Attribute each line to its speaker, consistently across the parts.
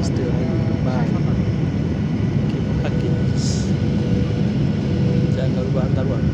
Speaker 1: still by Kim Hakims. Jangan lupa antaruan.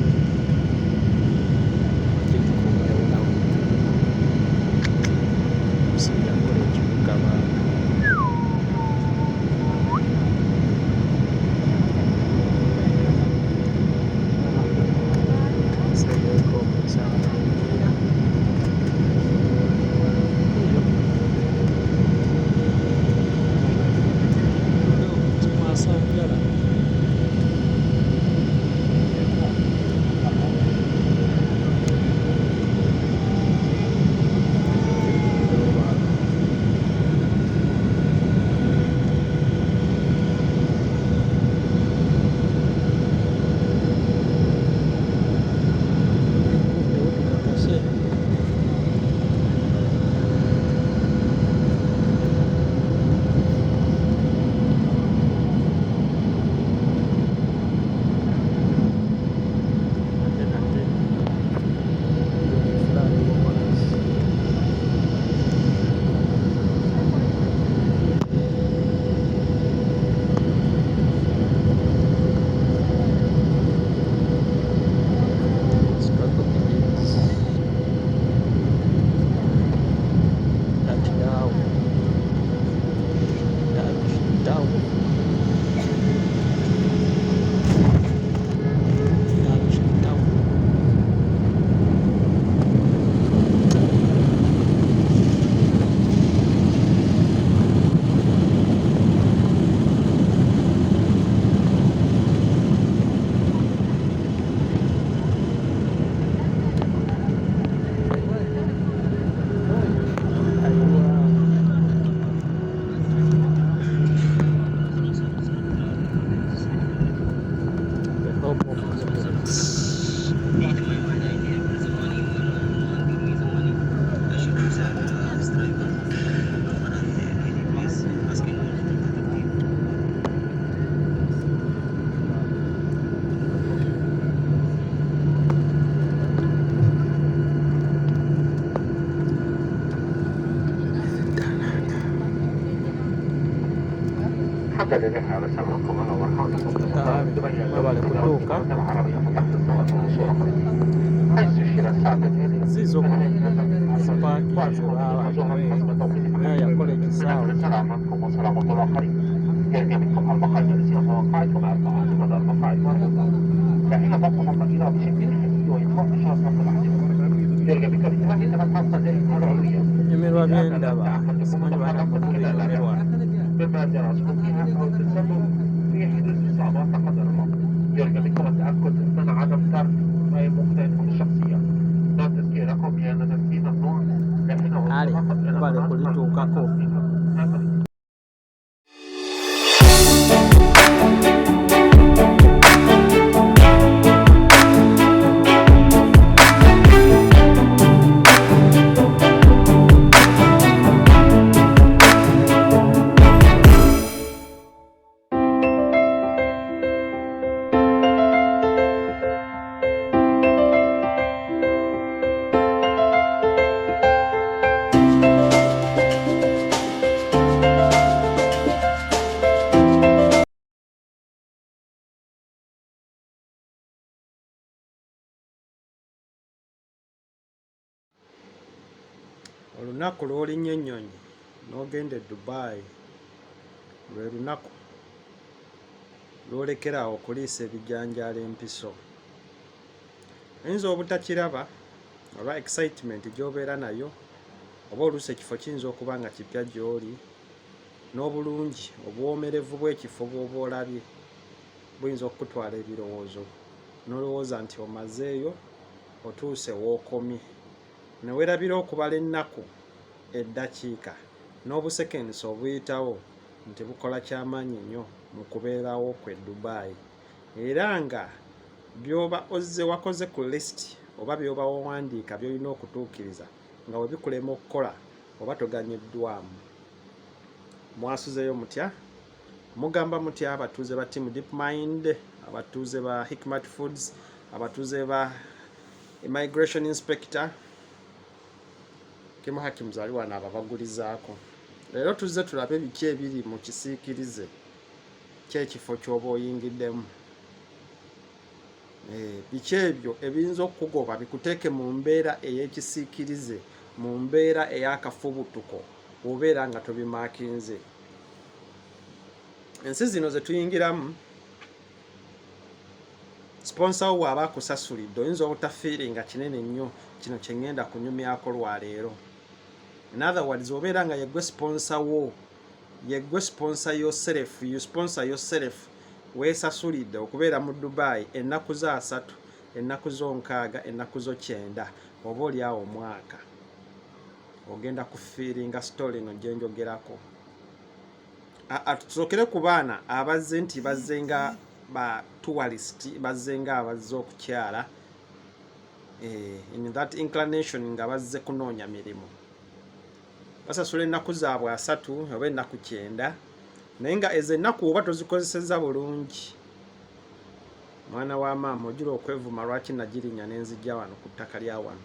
Speaker 1: Vale, kutuuka zizo sipaaki naye yakola ekisaawe يرجع منكم المقاعد التي المقاعد ومع القواعد ومع المقاعد فحين ضبط القائلة بشكل حقيقي وينفق شخص العدل يرجع بك الإنسان إنما خاصة ذلك العلوية يميروا بين دابا
Speaker 2: مما جرى سقوطها أو تسبب في حدوث إصابات لا قدر الله يرجع بكم التأكد من عدم ترك أي مختلفكم الشخصية لا تذكيركم بأن تسكين النوع لحين
Speaker 1: olunaku lw'olinnye ennyonyi n'ogenda e Dubai lwe lunaku lw'olekerawo okuliisa ebijanjaalo empiso. Oyinza obutakiraba olwa excitement gy'obeera nayo, oba oluusi ekifo kiyinza okuba nga kipya gy'oli, n'obulungi obuwoomerevu bw'ekifo bw'oba olabye buyinza okutwala ebirowoozo n'olowooza nti omazeeyo otuuse w'okomye. Ne weerabira okubala ennaku, eddakiika n'obusekensi obuyitawo nti bukola kyamaanyi nnyo mu kubeerawo kwe Dubai, era nga by'oba ozze wakoze ku lisiti oba by'oba wawandiika by'olina okutuukiriza nga bwe bikulema okukola oba toganyiddwamu. Mwasuzeyo mutya? Mugamba mutya abatuuze ba Team Deep Mind, abatuuze ba Hikmat Foods, abatuuze ba Immigration Inspector Kim Hakims ali wano ababagulizaako. Leero tuzze tulabe biki ebiri mu kisiikirize ky'ekifo ky'oba oyingiddemu. Biki ebyo ebiyinza okugoba bikuteeke mu mbeera ey'ekisiikirize, mu mbeera ey'akafubutuko obeera nga tobimaakinze. Ensi zino ze tuyingiramu, sponsor wo aba akusasulidde, oyinza obutafiiringa kinene nnyo kino kye ŋŋenda kunyumyako lwaleero. In other words, obeera nga yeggwe sponsor wo, yeggwe sponsor yourself, you sponsor yourself, weesasulidde okubeera mu Dubai ennaku zo 3, ennaku zo 6, ennaku zo 9, oba oli awo omwaka. Ogenda kufiiringa story eno gye njogerako. Tusookere ku baana abazze nti bazze nga ba tourist, bazze nga abazze okukyala, in that inclination nga bazze kunoonya mirimu. Basasula ennaku zaabwe 3 oba ennaku 9, naye nga ezo ennaku oba tozikozesezza bulungi. Mwana wa maama ojula okwevuma lwaki nagirinya n'enzijja wano ku ttaka lya wano.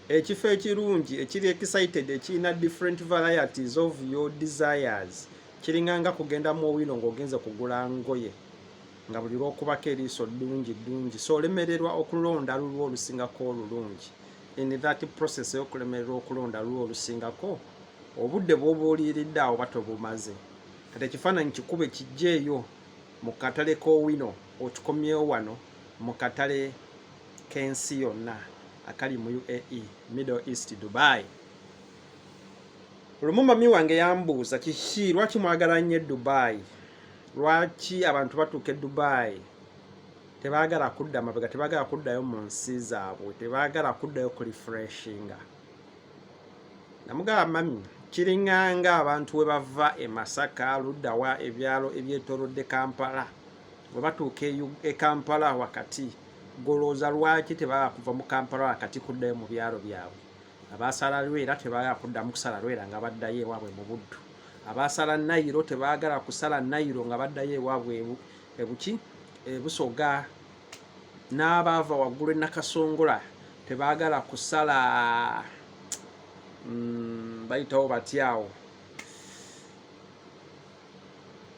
Speaker 1: Ekifo ekirungi ekiri excited ekirina different varieties of your desires kiringanga kugenda mu Owino ng'ogenze kugula ngoye nga buli lw'okubako eriiso ddungi, so olemererwa okulonda lulwo olusingako olulungi. In that process y'okulemererwa okulonda lulwo olusingako, obudde bw'oba oliiridde awo oba tobumaze. Kati ekifaananyi kikube kijjeeyo mu katale k'Owino okikomyewo wano mu katale k'ensi yonna akali mu UAE, Middle East, Dubai. Lumu mami wange yambuuza kiki, lwaki mwagala nnyo Dubai? Lwaki abantu batuuka e Dubai tebaagala kudda mabega, tebaagala kuddayo mu nsi zaabwe, tebaagala kuddayo ku refreshinga? Namugamba mami, kiringanga abantu we bava e Masaka, luddawa ebyalo ebyetoolodde Kampala, bwe batuuka e Kampala wakati, golooza lwaki tebaagala kuva mu Kampala wakati kuddayo mu byalo byabwe? Abaasala Lwera tebaagala kuddamu kusala Lwera nga baddayo ewaabwe mu Buddu. Abaasala Nayiro tebaagala kusala Nayiro nga baddayo ewaabwe Busoga. N'abaava waggulu e Nakasongola tebaagala kusala bayitawo batyawo,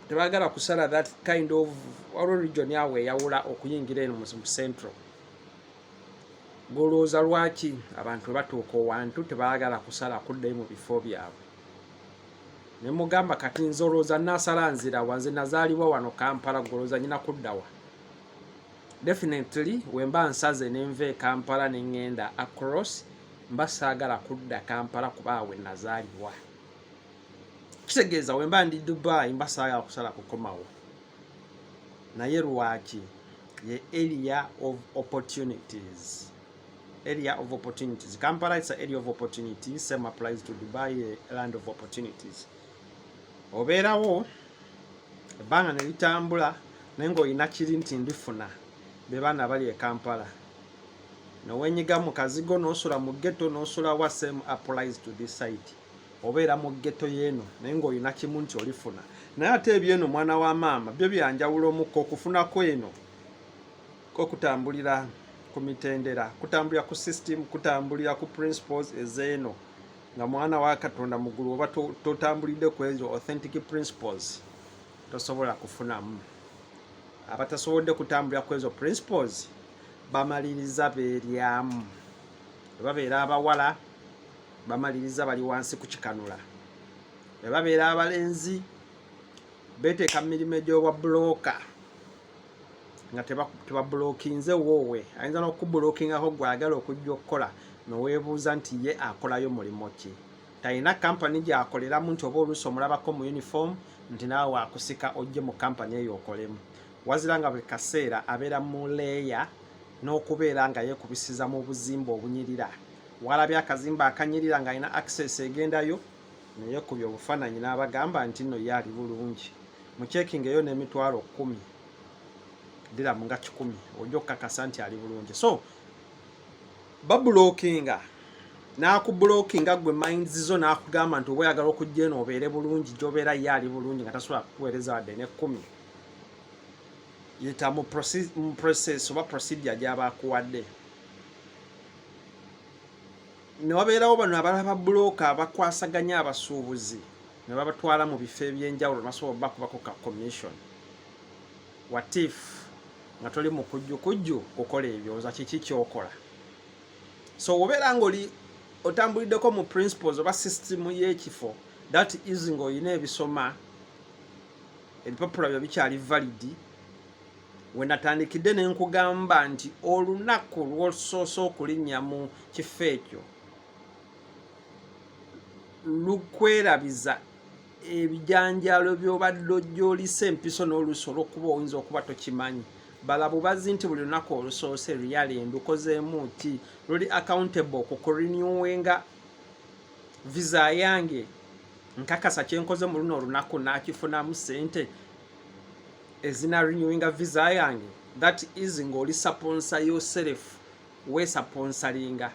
Speaker 1: tebaagala kusala that kind of region yawe eyawula okuyingira eno mu central. Golooza lwaki abantu batuuka owantu tebaagala kusala kuddayo mu bifo byabwe? Ne mugamba kati nzolooza naasala nzira wanze nazaalibwa wano Kampala, golooza nyina kuddawa? Definitely wemba nsaze nenva e Kampala ne ŋŋenda across, mba saagala kudda Kampala kuba awe nazaalibwa. Kitegeeza wemba ndi Dubai mba saagala kusala kukomawo. Naye lwaki? Ye area of opportunities. Area of opportunities. Kampala is an area of opportunities. Same applies to Dubai, a land of opportunities. Obeerawo ebbanga ne litambula naye ng'olina kiri nti ndifuna be baana bali e Kampala. Noweenyiga mu kazigo n'osula mu ghetto n'osula wa, same applies to this side. Obeera mu ghetto yeeno naye ng'olina kimu nti olifuna. Naye ate ebyeno mwana wa maama byo byanjawulo omukko, okufunako eno kutambulira ku mitendera, kutambulira ku system, kutambulira ku principles ezeeno nga mwana wa Katonda mugulu oba totambulidde ku ezo authentic principles tosobola kufunamu. Abatasobodde kutambulira ku ezo principles bamaliriza beeryamu. Bwe babeera abawala bamaliriza bali wansi ku kikanula. Bwe babeera abalenzi beeteeka mu mirimu egy'obwa bulooka nga tebabulookinze woowe. Ayinza n'okubulokingako gw'ayagala okujja okukola noweebuuza nti ye akolayo mulimo ki? Talina kampani gy'akoleramu nti oba oluusi omulabako mu uniform nti naawe waakusika ojje mu kampani eyo okolemu. Wazira nga buli kaseera abeera mu leeya n'okubeera nga yeekubisiza mu buzimba obunyirira. Walabye akazimba akanyirira ng'alina access egendayo neyeekubye obufaananyi n'abagamba nti nno ye ali bulungi. Mu checking eyo n'emitwalo 10 diramu nga 100 ojja okukakasa nti ali bulungi. So babulookinga n'akubulookinga gwe minds zo n'akugamba nti oba oyagala okujja eno obeere bulungi gy'obeera ye ali bulungi nga tasobola kukuweereza wadde ne 10. Yita mu process oba procedure gy'aba akuwadde. ne wabeerawo bano abalaba broker abakwasaganya abasuubuzi ne babatwala mu bifo ebyenjawulo basobola bakubako ka commission. What if nga toli mu kujju kukola ebyoza kiki kyokola? So obeera ng'oli otambuliddeko mu principles oba system y'ekifo, that is ng'olina ebisoma ebipapula byo bikyali valid. We natandikidde ne nkugamba nti olunaku lw'osoose okulinnya mu kifo ekyo lukwerabiza ebijanjaalo by'obadde ojjoolisa empiso n'oluusi olw'okuba oyinza okuba tokimanyi. Bala bubazi nti buli lunaku olusoose luyale ndukozeemu ki, luli accountable kukurenewinga visa yange, nkakasa kyenkoze mu luno olunaku n'akifunamu ssente ezina renewinga visa yange. That is ng'oli sponsor yourself, we sponsoringa.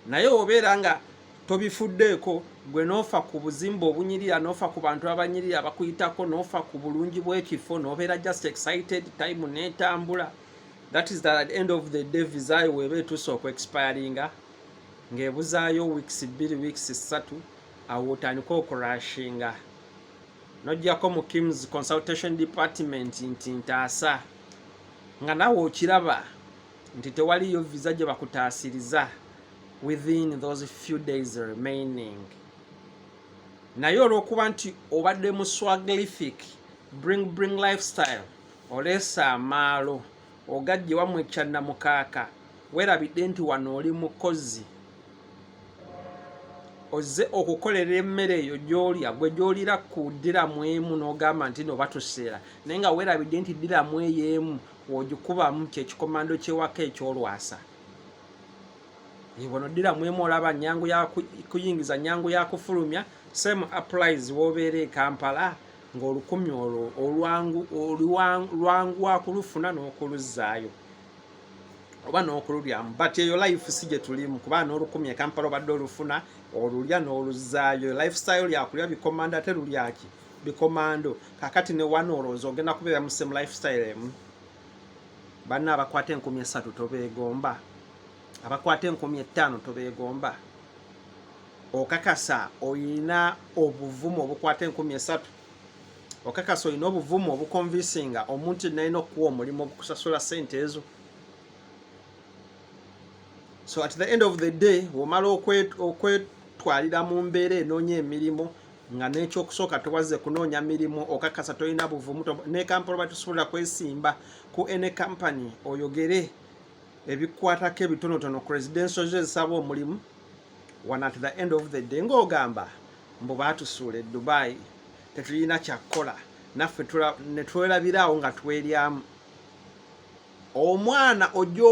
Speaker 1: Naye obeera nga tobifuddeeko, gwe n'ofa ku buzimba obunyirira, n'ofa ku bantu abanyirira bakuyitako, n'ofa ku bulungi bw'ekifo, n'obeera just excited, time n'etambula. That is that at the end of the day visa yo weeba etuuse oku-expiringa ng'ebuzaayo weeks 2 weeks 3, awo otandika okurashinga n'ojjako mu Kim's consultation department nti ntaasa, nga nawe okiraba nti tewaliyo visa gye bakutaasiriza within those few days remaining. Naye olw'okuba nti obadde mu swaglific bring lifestyle, oleesa amaalo ogajje wamwe ekyanna mukaaka, weerabidde nti wano oli mukozi, ozze okukolera emmere eyo gy'olya, gwe gy'olira ku ddiramu emu n'ogamba nti no batuseera, naye nga weerabidde nti ddiramu eyo emu w'ogikubamu kyekikomando ky'ewaka ekyolwasa. Bono ddiramu emu olaba nnyangu ya kuyingiza, nnyangu ya kufulumya. Same applies w'obeera e Kampala ng'olukumi olwo lwangu akulufuna n'okuluzzaayo oba n'okululyamu. But eyo life si gye tulimu, kuba n'olukumi e Kampala obadde olufuna olulya n'oluzzaayo. Lifestyle lyakulya bikomando ate lulyaki bikomando. Kakati ne wano olowooza ogenda kubeera mu same lifestyle emu. Banna abakwata 3,000 tobeegomba, abakwata 5,000 tobeegomba. Okakasa oyina obuvumu obukwata 3,000, okakasa oyina obuvumu obukonvinsinga omuntu nalina okuwa omulimu obukusasula ssente ezo. So at the end of the day womala okwetwalira mu mbeera enoonya emirimu nga n'ekyokusooka tewazze kunoonya mirimu, okakasa tolina buvumu, ne Kampala batusobola kwesimba ku ene company oyogere ebikwatako ebitonotono ku residential zo ezisaba omulimu. One at the end of the day ng'ogamba mbu baatusuula e Dubai tetulina kyakkola, naffe ne twerabiraawo nga tweryamu. Omwana ojja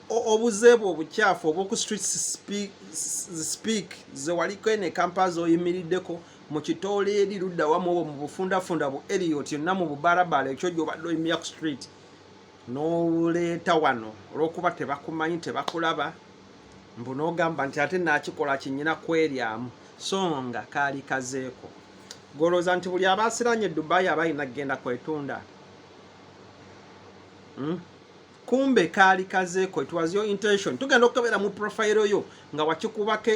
Speaker 1: obuzeebu obukyafu obw'oku street speak ze waliko ene Kampala z'oyimiriddeko mu kitoola eri ludda wamu obwo mu bufundafunda bu Elliot yonna mu bubalabala ekyo gy'obadde oyimira ku street n'oleeta wano olw'okuba tebakumanyi tebakulaba, mbu n'ogamba nti ate naakikola kinyina kweryamu, so nga kaali kazeeko. Golooza nti buli abaasiranye Dubai abalina kgenda kwetunda. Kumbe kaali kazeeko, it was your intention. Tugenda okubeera mu profile yo nga wakikubako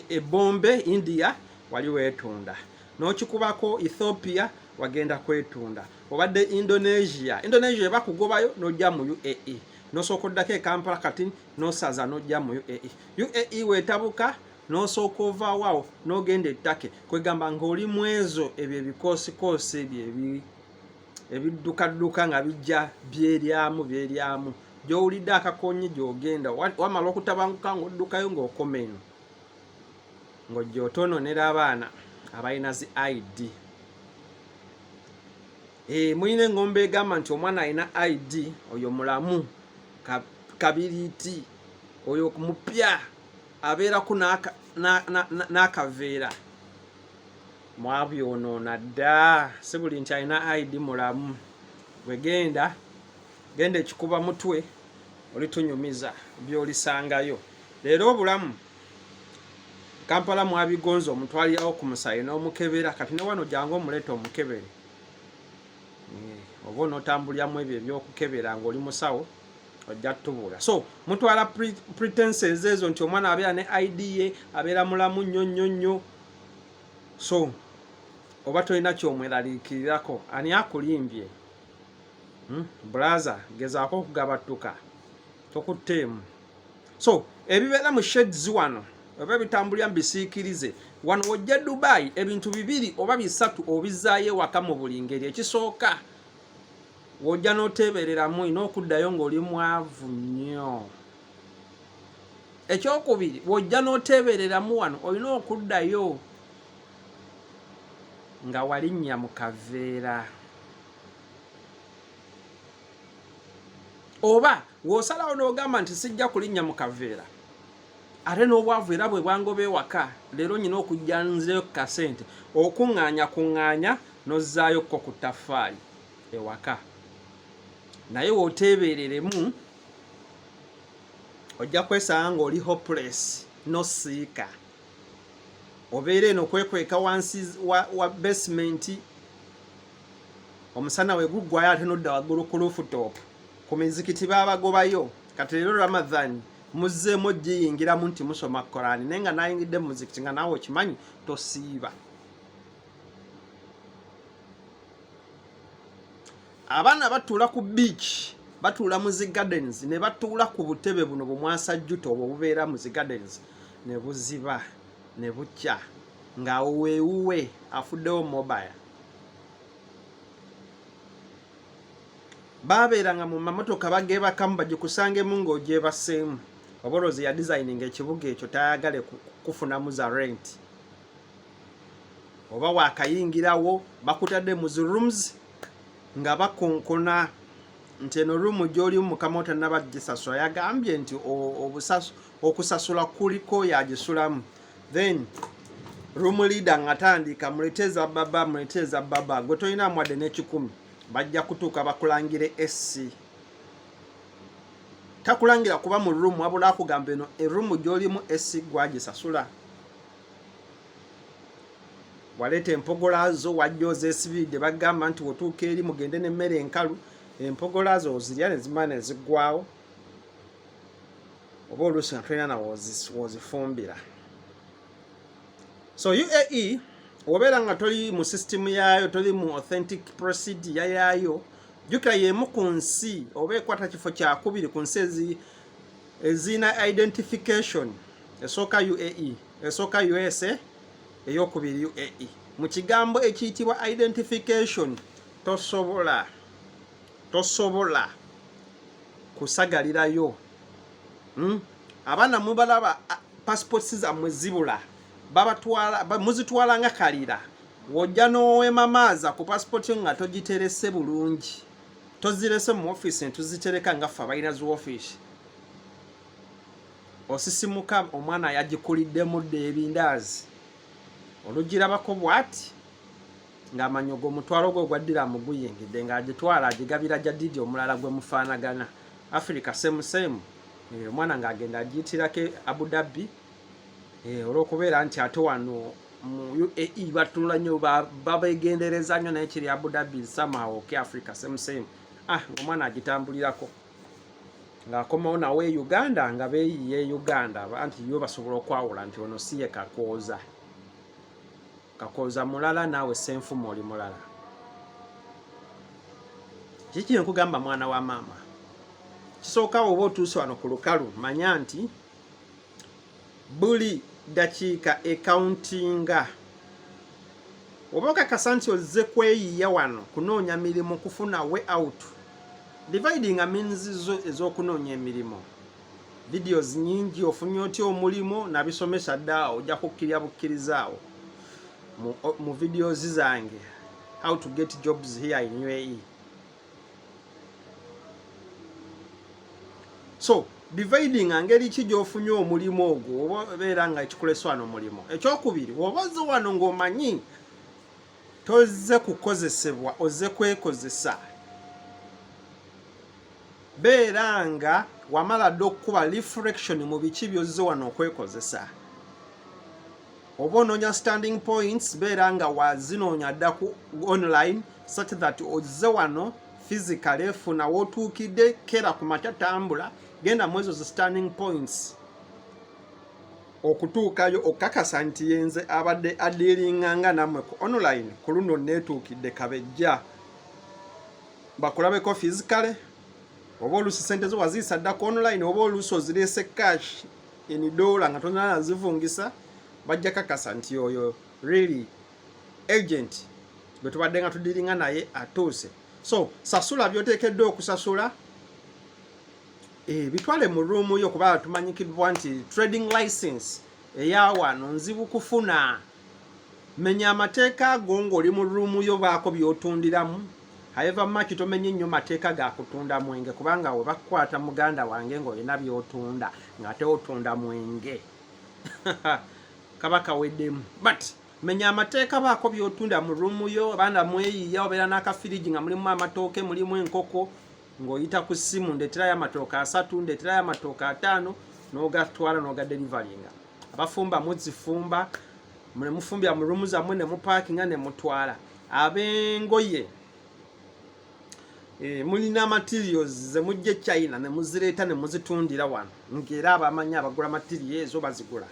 Speaker 1: ebombe India wali weetunda, n'okikubako Ethiopia wagenda kwetunda, obadde Indonesia ebakugobayo n'ojja mu UAE, n'osooka oddako e Kampala kati n'osaza n'ojja mu UAE weetabuka n'osooka ovaawo n'ogenda ettake, kwegamba ng'oli mu ezo ebyo ebikoosikoose ebyo ebiddukadduka nga bijja byeryamu gy'owulidde akakonyi gy'ogenda wamala okutabanguka ng'oddukayo ng'okoma eno ng'ojja otoononera abaana abalina zi ID. Mulina engombe egamba nti omwana alina ID oyo mulamu kabiriiti, oyo mupya abeeraku n'akaveera. Mwabyonoona dda, si buli nti alina ID mulamu. Wegenda genda ekikuba mutwe olitunyumiza by'olisangayo. Leero obulamu Kampala mwabigonza omutwalirawo ku musayi n'omukebera, kati ne wano jangu omuleeta omukebere oba onootambuliramu ebyo eby'okukebera ng'oli musawo ojja tubuula. So mutwala pretenses ezo nti omwana abeera ne ID ye abeera mulamu nnyo. So oba tolina kyomweraliikirirako ani akulimbye? Brother, gezaako okugabattuka tokutteemu. So ebibeera mu sheds wano oba ebitambulira mu bisiikirize wano wojja Dubai, ebintu bibiri oba bisatu obizaayo ewaka mu buli ngeri. Ekisooka wojja n'oteebereramu n'okuddayo ng'oli mwavu nnyo. Ekyokubiri wojja n'oteebereramu wano olina okuddayo nga walinnya mu kaveera. Oba w'osalawo n'ogamba nti sijja kulinnya mu kaveera ate n'obwavu era bwe bwangoba ewaka, leero nyina okujja nzeyo ku kasente okuŋŋaanya n'ozzaayo ko ku ttaffaali ewaka. Naye w'oteebereremu ojja kwesanga ng'oli hopeless n'osiika. Obeera eno okwekweka wansi wa basement, omusana we guggwayo ate n'odda waggulu ku rooftop. Ku mizikiti baabagobayo kati leero Ramadhan muzzeemu ogiyingiramu nti musoma Korani, naye nga nayingidde mu muzikiti nga naawe okimanyi tosiiba. Abaana batuula ku beach, batuula mu zi gardens, ne batuula ku butebe buno bumwasajjuto obwo bubeera mu zi gardens, ne buziba ne bukya nga weewuwe afuddewo mobile. Baabeeranga mu mamotoka bageebakamu bagikusangemu ng'ogyebaseemu. Obolozi ya designing ekibuga ekyo tayagale kufunamu za rent. Oba waakayingirawo bakutadde mu zi rooms nga bakonkona nti eno ruumu gy'olimu mukama otannabagisasula. Yagambye nti okusasula kuliko yagisulamu. Then room leader ng'atandika muleteeza baba gwe tolina mwadde n'ekikumi bajja kutuuka bakulangire SC. Takulangira kuba mu room wabula akugamba eno eruumu gy'olimu SC gwagisasula. Waleeta empogola zo wajja ozeesibidde bagamba nti wotuuka eri mugende n'emmere enkalu, empogola zo ozirya ne zimala ne ziggwawo. Oba oluusi nga tolina woozifumbira. So UAE obeera nga toli mu system yaayo, toli mu authentic procedure yaayo, jjukira y'emu ku nsi oba ekwata kifo kyakubiri ku nsi ezina identification. Esooka UAE, esooka USA, ey'okubiri UAE. Mu kigambo ekiyitibwa identification tosobola kusagalirayo. Abaana mubalaba passports zammwe zibula, muzitwala nga kalira. Wojja n'owemamaaza ku passport yo nga togiterese bulungi, tozirese mu office ntuzitereka nga ffe abalina zi office. Osisimuka omwana yagikuliddemu dde ebindaazi, olugirabako bw'ati ng'amanyogo omutwalo gwe ogwaddira mu guyingidde ng'agitwala agigabira jadidi omulala gwe mufaanagana. Africa same. Omwana ng'agenda agiyitirako Abu Dhabi olw'okubeera nti ate wano mu UAE batula nnyo babeegendereza nnyo, naye kiri Abu Dhabi somehow Africa same. Omwana agitambulirako ng'akomawo nawe Uganda nga beeyiye Uganda anti yo basobola okwawula nti ono si ye kakooza mulala naawe senfumo oli mulala. Kiki nkugamba mwana wa maama, kisookawo oba otuuse wano ku lukalu manya nti buli dakiika ekauntinga. Oba okakasa nti ozze kweyiya wano kunoonya mirimu kufuna way out. Dividing means zo ez'okunoonya emirimu. Videos nyingi ofunye otya omulimu nabisomesa dda, ojja kukkirya bukkirizaawo mu videos zange how to get jobs here in UAE. So dividing ngeri ki gy'ofunye omulimu ogwo oba beera nga ekikoleswa n'omulimu. Ekyokubiri, oba ozze wano ng'omanyi tozze kukozesebwa, ozze kwekozesa, beera nga wamala dde okukuba reflection mu biki by'ozze wano okwekozesa. Oba onoonya standing points, beera nga wazinoonya dda ku online such that ozze wano physically funa wotuukidde kera ku makya tambula genda mu ezo standing points okutuukayo okakasa nti yenze abadde adiringanga namwe ku online ku luno netuukidde kabejja bakulabeko physically oba oluusi sente zo waziisa dda ku online oba oluusi ozireese cash $1 nga tonala zivungisa bajja kakasa nti oyo really agent gwe tubadde nga tudiringa naye atuuse. So sasula byoteekeddwa okusasula bitwale mu room yo kuba tumanyikibwa nti trading license eya wano nzibu kufuna. Menya amateeka go ng'oli mu room yo baako byotundiramu. However much tomenye nnyo mateeka ga kutunda mwenge kubanga we bakwata muganda wange ng'olina byotunda ng'ate otunda mwenge kabaka weddemu. But menya amateeka baako byotunda mu room yo abaana mweyiya obeera n'akafiriji nga mulimu amatooke mulimu enkoko ng'oyita ku ssimu ndeeterayo amatooke 3 ndeeterayo amatooke 5 n'ogatwala n'ogadelivaringa. Abafumba muzifumba ne mufumbya mu room zammwe ne mupaakinga ne mutwala. Ab'engoye mulina materials ze mujje China ne muzireeta ne muzitundira wano ng'era abamanya abagula materials ezo bazigula.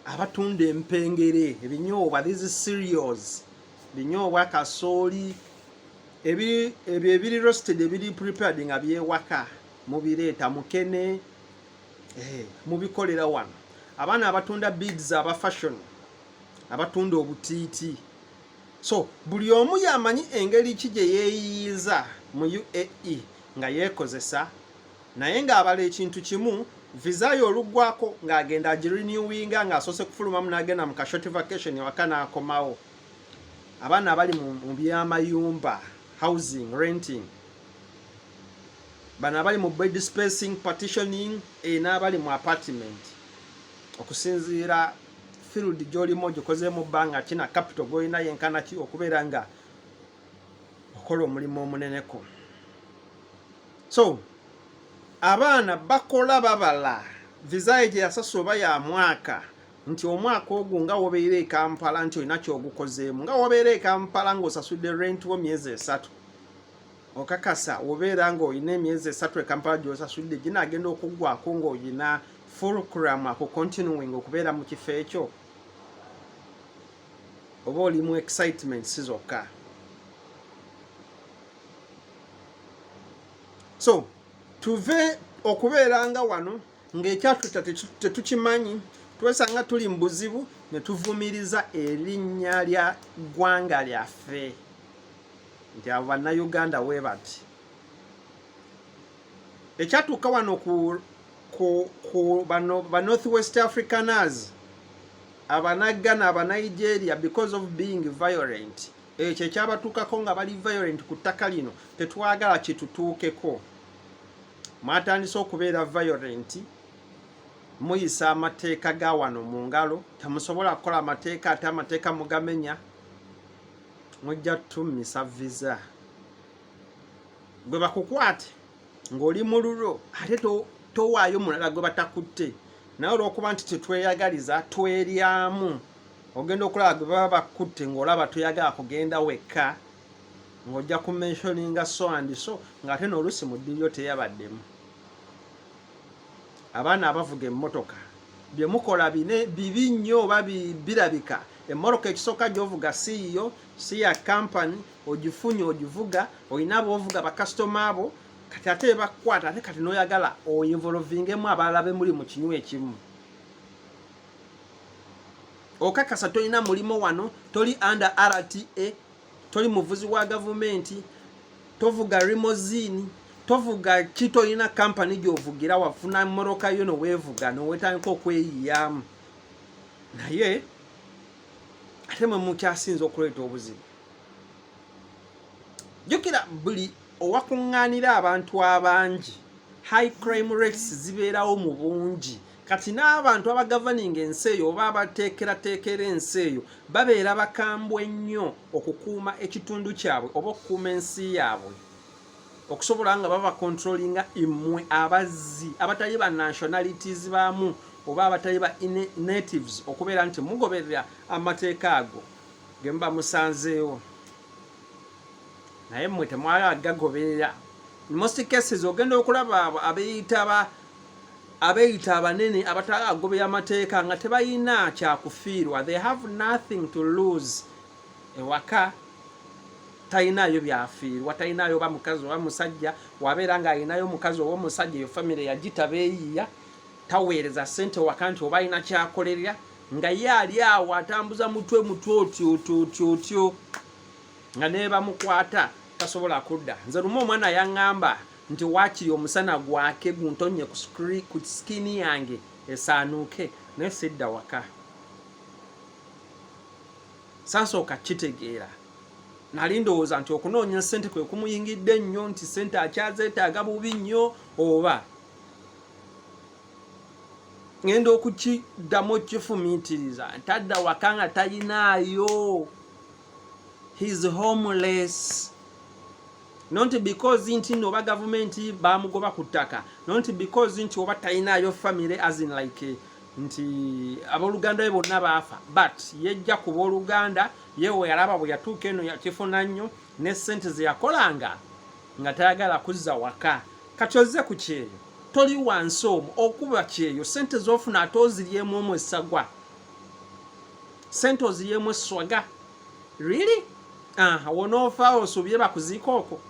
Speaker 1: Abatunda empengere ebinyoobwa these cereals binyoobwa kasooli ebiri roasted ebiri prepared nga byewaka mubireeta mukene mubikolera wano. Abaana abatunda beads aba fashion abatunda obutiiti. So buli omu yamanyi engeri ki gye yeeyiiza mu UAE nga yeekozesa naye ng'abala ekintu kimu visa yo oluggwako ng'agenda agirenewinga ng'asoose kufulumamu n'agenda mu kashoti vacation ewaka n'akomawo. Abaana abali mu byamayumba housing renting, bano abali mu bed spacing partitioning n'abali mu apartment okusinziira field gy'olimu ogikozeemu bbanga kina capital g'olina yenkana ki okubeera nga okola omulimu omuneneko. So abaana bakola babala visa gye yasasula oba ya mwaka nti omwaka ogwo nga wobeera e Kampala nti olina kyogukozeemu nga wobeera e Kampala ng'osasudde rent wo myezi 3 okakasa wobeera ng'olina emyezi 3 e Kampala gy'osasudde ginaagenda okuggwako ng'olina fulcrum ako continuing okubeera mu kifo ekyo oba oli mu excitement si zokka. So tuve okubeera nga wano ng'ekyatu tetukimanyi twesanga tuli mu buzibu ne tuvumiriza erinnya lya ggwanga lyaffe nti abo bannayuganda we bati. Ekyatuuka wano ku ba North West Africaners abanagana abanigeria because of being violent ekyo ekyabatuukako nga bali violent ku ttaka lino tetwagala kitutuukeko. Mwatandise okubeera violent muyisa amateeka ga wano mu ngalo temusobola kukola amateeka ate amateeka mugamenya mujja tumisa visa gwe bakukwate ng'oli mu lulo ate towaayo mulala gwe batakutte naye olw'okuba nti tetweyagaliza tweryamu ogenda okulaba gwe baba bakutte ng'olaba toyagala kugenda wekka ng'ojja ku mentioninga so and so ng'ate n'oluusi mu ddiryo teyabaddemu. Abaana abavuga emmotoka bye mukola bibi nnyo oba birabika. Emmoloka ekisooka gy'ovuga siiyo si ya kampani ogifunye ogivuga olina ab'ovuga bakasitoma abo kati ate bakwata ate kati n'oyagala oyinvolvingemu abalala be muli mu kinywa ekimu. Okakasa tolina mulimo wano toli under RTA toli muvuzi wa gavumenti tovuga limousine tovuga kitoyina kampani gy'ovugira wafuna mmoloka yo noweevuga nowetandika okweyiyamu naye ate mwe mukyasinza okuleeta obuzibu. Jjukira buli owakuŋŋaanira abantu abangi high crime rates zibeerawo mu bungi kati n'abantu abagavaninga ensi eyo oba abateekerateekera ensi eyo babeera bakambwe nnyo okukuuma ekitundu kyabwe oba okukuuma ensi yaabwe okusobola nga baba controllinga immwe abazzi abatali ba nationalities baamu oba abatali ba natives okubeera nti mugoberera amateeka ago ge muba musanzeewo naye mmwe temwala gagoberera. Most cases ogenda okulaba abeeyita abanene abatagobera amateeka nga tebalina kyakufiirwa. They have nothing to lose. Ewaka talinayo byafiirwa, talinayo ba mukazi oba musajja, wabeera nga alinayo mukazi oba omusajja, eyo famire yagitabeeyiya, taweereza ssente waka nti oba alina kyakolerera, nga ye ali awo atambuza mutwe otyo nga ne bamukwata tasobola kudda. Nze lumu omwana yaŋŋamba nti waakiri omusana gwake guntonye ku skini yange esaanuuke, naye sidda waka. Sansooka kitegeera. Nali ndowooza nti okunoonya ssente kwe kumuyingidde nnyo, nti ssente akyazeetaaga bubi nnyo, oba ngenda okukiddamu kifumiitiriza ntadda waka nga talinaayo. He is homeless. Not because nti oba gavumenti bamugoba ku ttaka, not because nti oba talinayo family as in like nti abooluganda be bonna baafa, but yejja ku booluganda yewe yalaba bwe yatuuka eno yakifuna nnyo ne ssente ze yakolanga nga tayagala kuzza waka. Kati ozze ku kyeyo, toli wansi omwo okuba kyeyo, ssente z'ofuna ate oziryemu omwo essagwa, ssente oziryemu esswaga. Really? Wonoofa osuubye bakuziika okwo.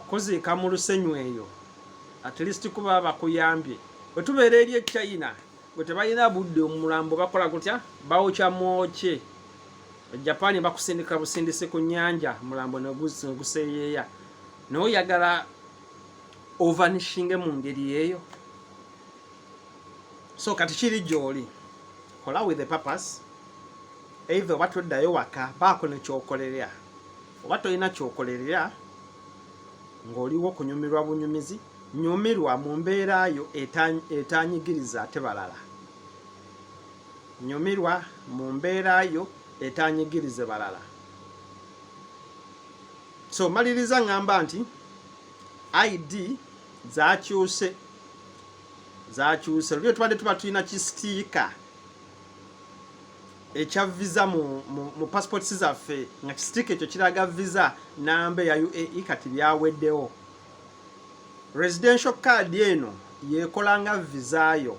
Speaker 1: Okuziika mu lusenyu eyo at least kuba bakuyambye. Bwe tubeera eri e China bwe tebalina budde omulambo bakola gutya, bawokya mwoke. Japan bakusindika busindisi ku nnyanja, mulambo ne guseeyeeya. Naye oyagala ovanishinge mu ngeri eyo. So kati kiri gy'oli, kola with the purpose. Either oba toddayo waka baako ne kyokolerera, oba tolina kyokolerera ng'oliwo kunyumirwa bunyumizi, nyumirwa mu mbeera yo etanyigiriza ate balala. Nyumirwa mu mbeera yo etanyigirize balala. So maliriza ngamba nti ID zakyuse. Lulyo tubadde tuba tulina kisitiika ekya visa mu passports zaffe nga kisitiika ekyo kiraga visa namba ya UAE, kati byaweddewo. Residential card eno yekolanga visa yo.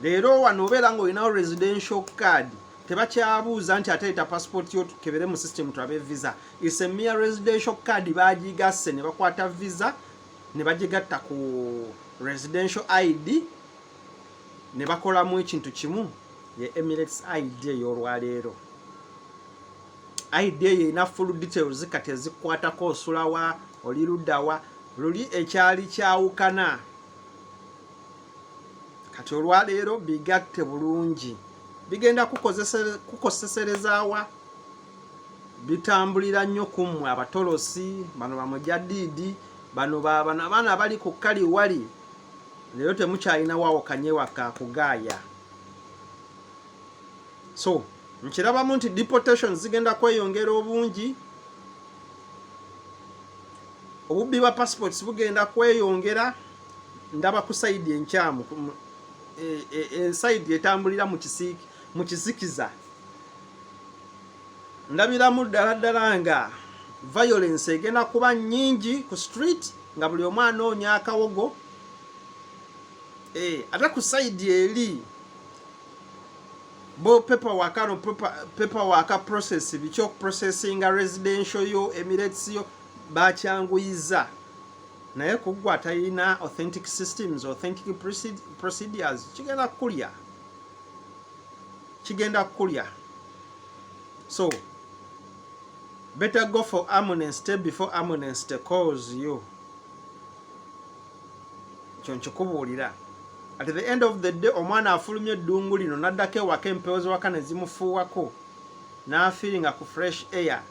Speaker 1: Leero wano obeera ng'olinawo residential card, tebakyabuuza nti ate leeta passport yo tukebere mu system tulabe visa. It's a mere residential card baagigasse ne bakwata visa ne bagigatta ku residential ID ne bakolamu ekintu kimu, ye Emirates ID ey'olwaleero. ID eyo ina full details kati ezikwatako osulawa, oli luddawa, luli ekyali kyawukana. Kati olwaleero bigatte bulungi, bigenda kukoseserezaawa, bitambulira nnyo ku mmwe abatolosi, bano bamujaddiidi, bano abaana abali ku kaliwali. Leero temukyalina waawokanye waka kugaaya. So nkirabamu nti deportations zigenda kweyongera obungi, obubbi bwa passports bugenda kweyongera. Ndaba ku sayidi enkyamu, sayidi etambulira mu kisikiza, ndabiramu ddala nga violence egenda kuba nnyingi ku street, nga buli omu anoonya akawogo. Ate ku sayidi eri bo paperwork process bikyo processinga residential yo Emirates yo bakyanguyiza, naye kuggwa talina authentic systems, authentic procedures, kigenda kulya. So better go for amnesty before amnesty calls you. Kyonkyikubuulira. At the end of the day, omwana afulumye eddungu lino naddako ewaka empewo z'ewaka ne zimufuuwako n'afiiringa ku fresh air,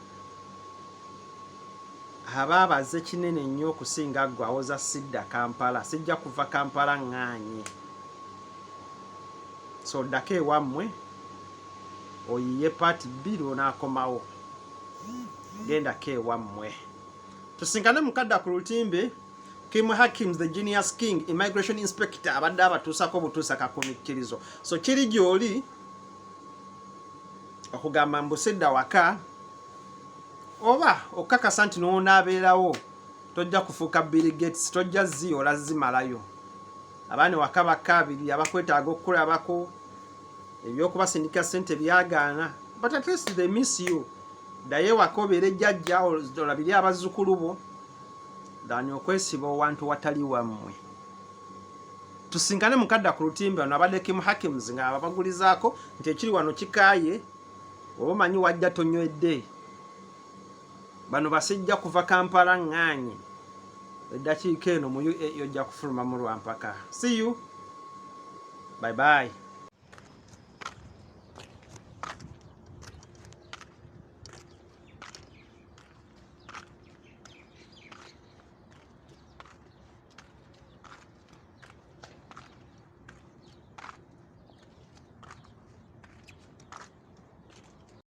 Speaker 1: aba abaze kinene nnyo okusinga ggwe awoza sidda Kampala. Sijja kuva Kampala ŋŋaanye. So ddako ewammwe oyiye paati bbiri onaakomawo, gendako ewammwe. Tusinkane mukadda ku lutimbe. Kim Hakims, the Genius King, Immigration Inspector, abadde abatuusako butuusa kakumikkirizo. So kiri gy'oli okugamba mbusedda waka oba okakasa nti n'onaabeerawo tojja kufuuka Bill Gates, tojja ziola zimalayo. Abaana waka bakaabiri abakwetaaga okukulabako ebyokubasindika ssente byagaana, but at least they miss you. Ddayo ewaka obeere jjajja olabire abazzukulu bo dani okwesiba owantu watali wammwe. Tusinkane mukadda ku lutimbe wano abadde Kim Hakims nga ababagulizaako nti ekiri wano kikaaye, oba omanyi wajja tonywedde. Bano basijja kuva Kampala ŋŋaanyi eddakiika eno yojja kufuluma mu Lwampaka. See you. Bye bye.